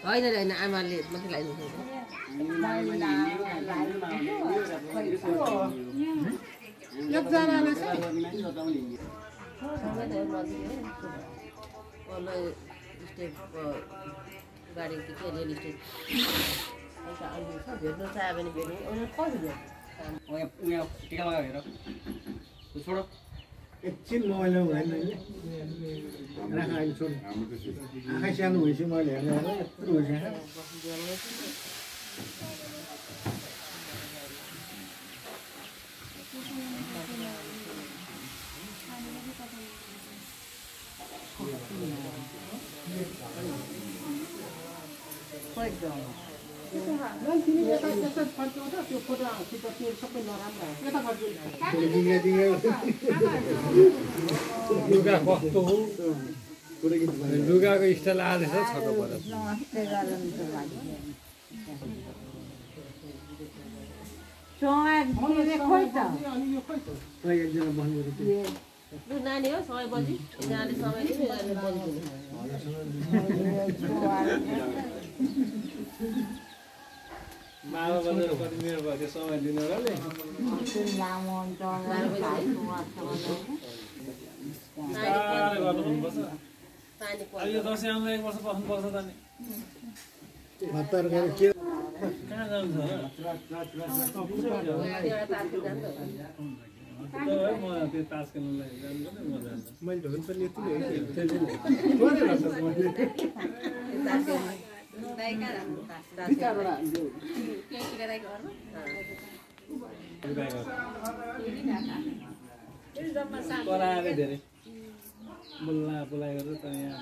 होइन आमाले मात्रै लगाइदिनु एकजनाले गाडी के रियल इस्टेट भेट्नु चाह्यो भने भेट्नु कसरी टिका लगाएर हेर छोडो एकछिन मोबाइलमा हुँदैन राखा अहिले छोड आँखा सानो भएपछि मैले हेर्दा यत्रो भइसक्यो लुगा कस्तो हो लुगाको स्टाइल आएछ छोटो पर्छ नानी हो समय बजी यहाँले समय मामा बजार कति मेरो भयो त्यो समय दिनु र ले अहिले दसैँ आउँदा 1 वर्ष पर्खनुपर्छ त नि कहाँ जान्छ म त्यो तास खेल्नलाई जानु म जान्छ मैले ढोल पनि यति कराएर धेरै बुल्ला बुलाइ गरेर त यहाँ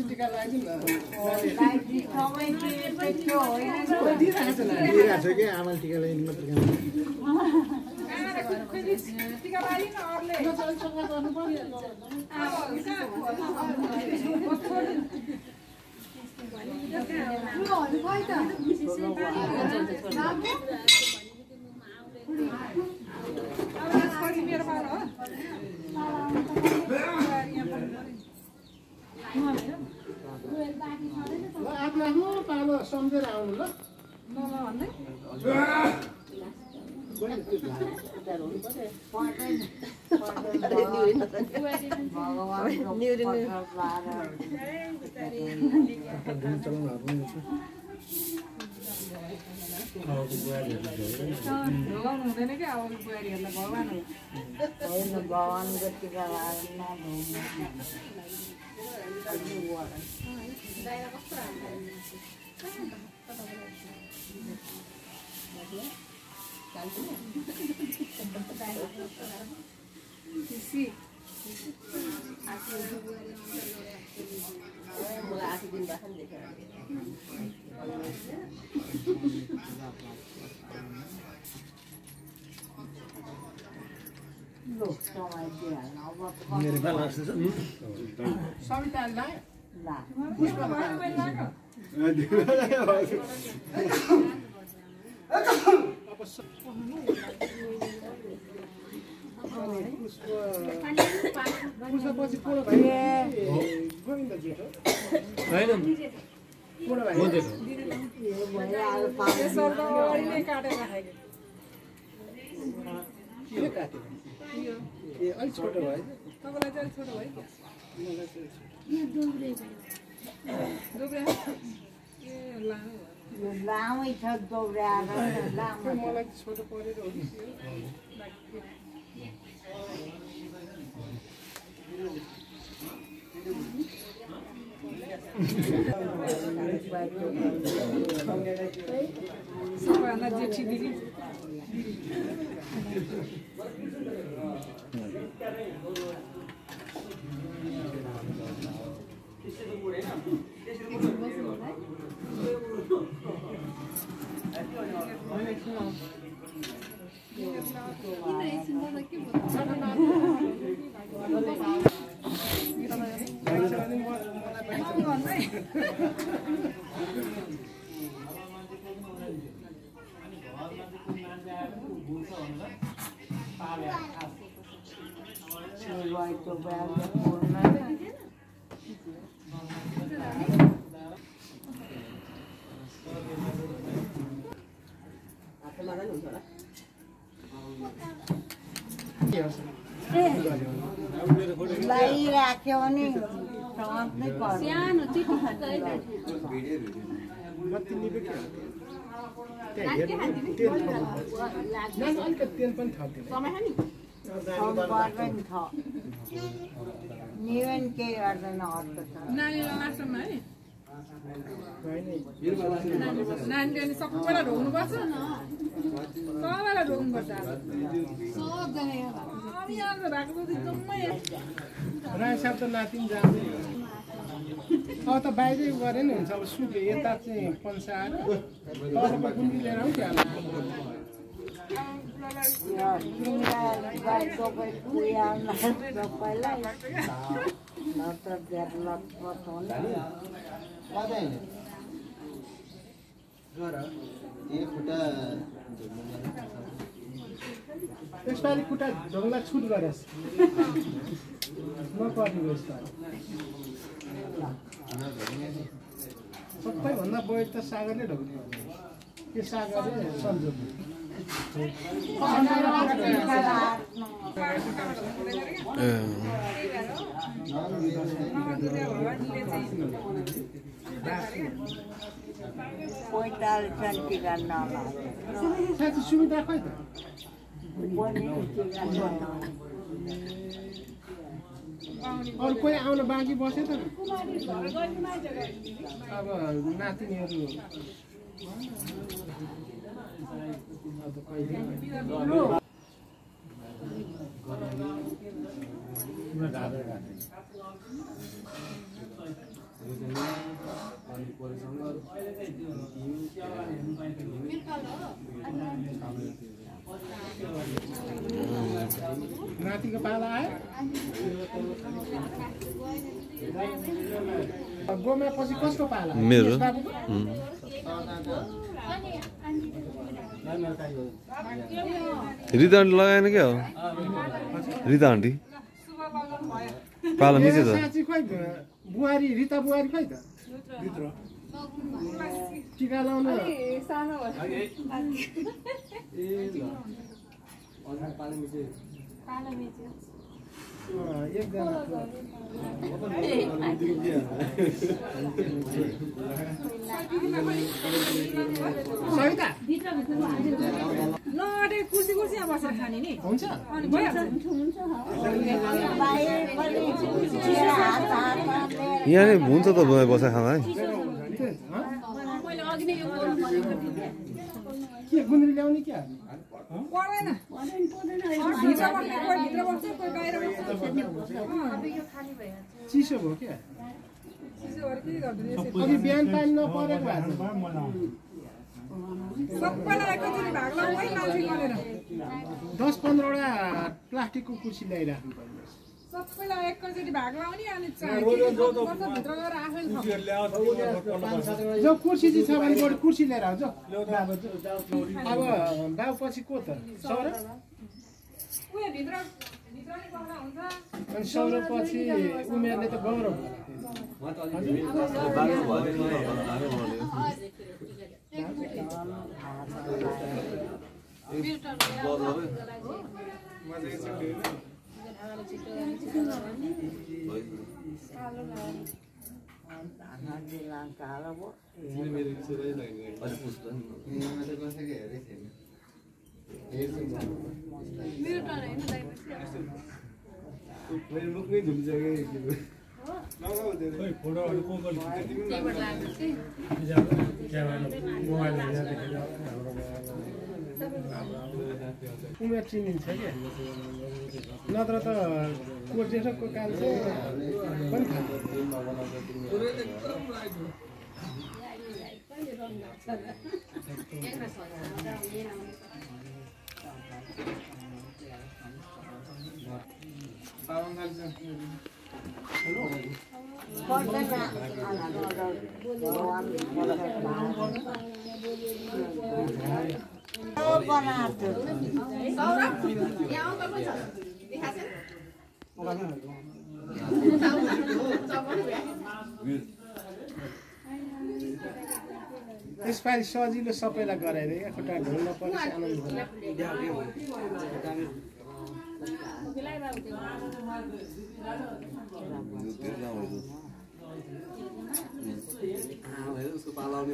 टिका लगाइदिनु आमाले टिका लगाइदिनु मात्र आफ्नो पालो सम्झेर आउनु ल हुँदैन क्या अब बुहारीहरूलाई भगवान हो भगवान जतिका अलि छोटो भयो तपाईँलाई चाहिँ छोटो भयो लामै छ दौड्याएर मलाई छोटो परेर सबैभन्दा जेठी दिदी लगाइराख्यो भने सानो तेल पनि थप्दिनु निवेन के गर्दैन अर्को छ नानीलाई लास्टमा है नानीले अनि सबैलाई ढोग्नुपर्छ सबैलाई ढोग्नुपर्छ राई साहब त नातिनी जाँदै अब त बाहिरै गरे नि हुन्छ अब सुके यता चाहिँ पन्साएर तपाईँको कुन लिएर आउँ क्या यसपालि खुट्टा ढोङ्ला छुट गरेस् नपर्ने यसपालि सबैभन्दा बढी त सागरले ढोग्ने के सागरले सन्जोग साँच्ची सुविधा खोइ त अरू कोही आउन बाँकी बस्यो त अब नातिनीहरू नातिको पाला आयो गोमा पछि कसको पाला मेरो रिता आन्टी लगाएन क्या हो रिता आन्टी पाला मिच्यो त साँच्ची खोइ बुहारी रिता बुहारी खोइ त भित्र टिका लाउन एकजना सहिता लडे कुर्सी कुर्सीमा बसेर खाने नि हुन्छ अनि भइहाल्छ यहाँ नै हुन्छ त बसा खाना है मैले अघि नै यो बोल्नु भनेको के गुन्द्री ल्याउने क्या पर्दैन भित्र बस्ने कोही भित्र बस्छ कोही बाहिर बस्छ चिसो भयो क्या चिसोहरू के गर्दैन अघि बिहान पानी नपरेको भएको सबैलाई एकैचोटि भाग लाउँ है मान्छे गरेर 10-15 वटा प्लास्टिकको कुर्सी ल्याइराख्नु पर्यो सबैलाई एकैचोटि भाग लाउने अनि भित्र गएर आफै जो कुर्सी चाहिँ छ भने बरु कुर्सी लिएर आउँछ अब बाउ पछि को त सौरभ उयो भित्र भित्र नि बस्दा हुन्छ अनि सौरभ पछि उमेरले त गौरव खोइ फोटोहरु को को त्यहीबाट लाग्छ कि उमेर चिनिन्छ क्या नत्र त को जेठोको कान्छे पनि यसपालि सजिलो सबैलाई गराइदिए क्या खुट्टा ढुल्न पनि आनन्द उसको पालाउने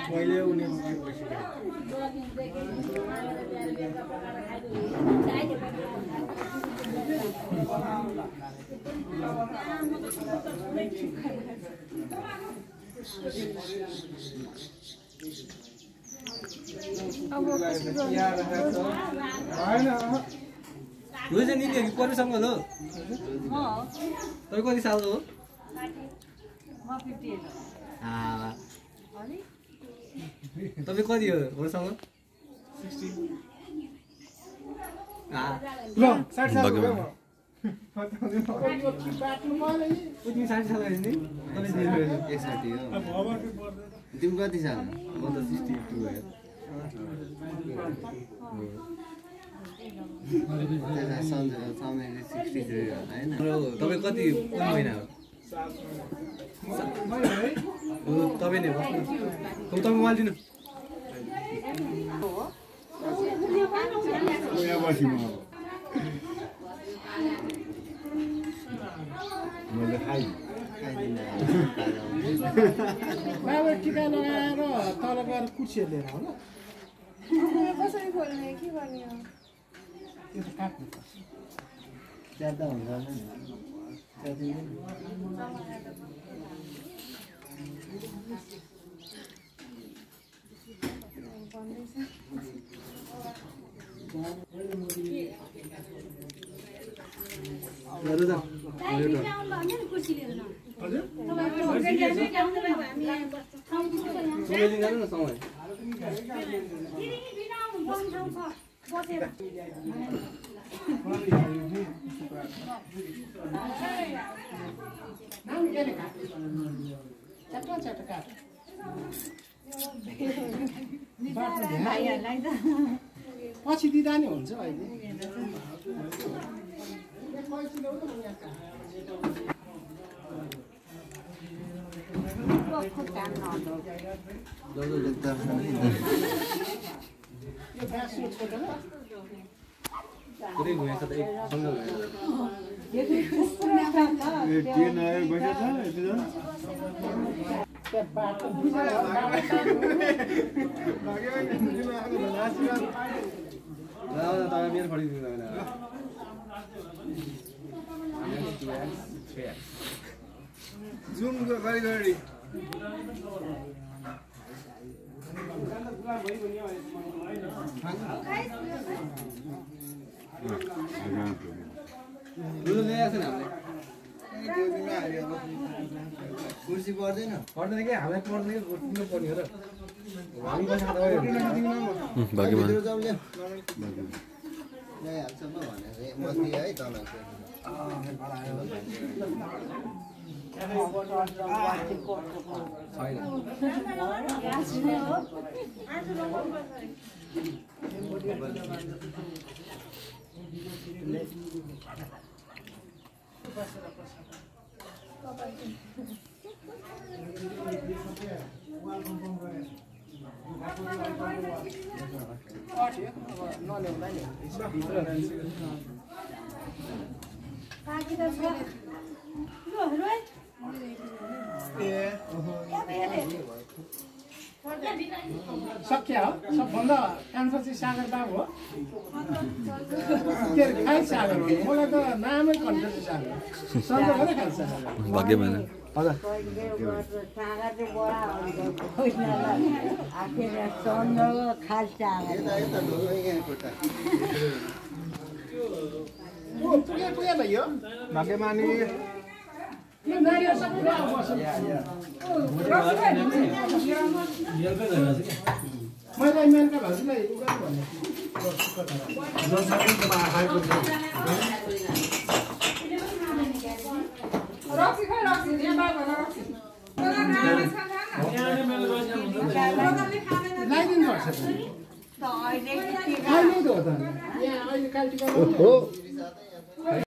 पहिले उनी यो चाहिँ निले परिसँग हो तपाईँ कति सालको हो तपाईँ कति हो वर्षमा ल 60 साल भयो तिमी 60 साल नि तपाईँ 61 हो तिमी कति साल म त 62 हो तपाईँ कति कुन महिना हो तपाईँ नै बस्नु तपाईँ मोबाइल दिनु बाबा टिका लगाएर तल गएर कुर्सी लिएर होला कसरी खोल्ने के गर्ने हो त्यो त काट्नु पर्छ ज्यादा हुन्छ पछि दिँदा नि हुन्छ अहिले पुरै घुमेछ त एक सँगै तपाईँ मेरो फर्किदिनु जुम गरी गरी कुर्सी पर्दैन पर्दैन कि हामीलाई पर्दैन कि दिनु पर्ने हो र हामी बसेको तपाईँ भाग्यमान ल्याइहाल्छ म भनेर म दिएँ है तपाईँको नल्याउँदा नि सक्या हो सबभन्दा आन्सर चाहिँ सागर बाबु हो के अरे खाइ सागर हो मलाई त नामै कन्फ्युज सागर सन्चो हो खाइ सागर भाग्यमान सागर चाहिँ बडा आखिर चन्द्र खास सागर पुगे भइयो भाग्यमानी यो नानीहरू सबै मैले मेनका भाउजूलाई उगाएको भने लगाइदिनु पर्छ अहिले त हो त यहाँ अहिले कालटिका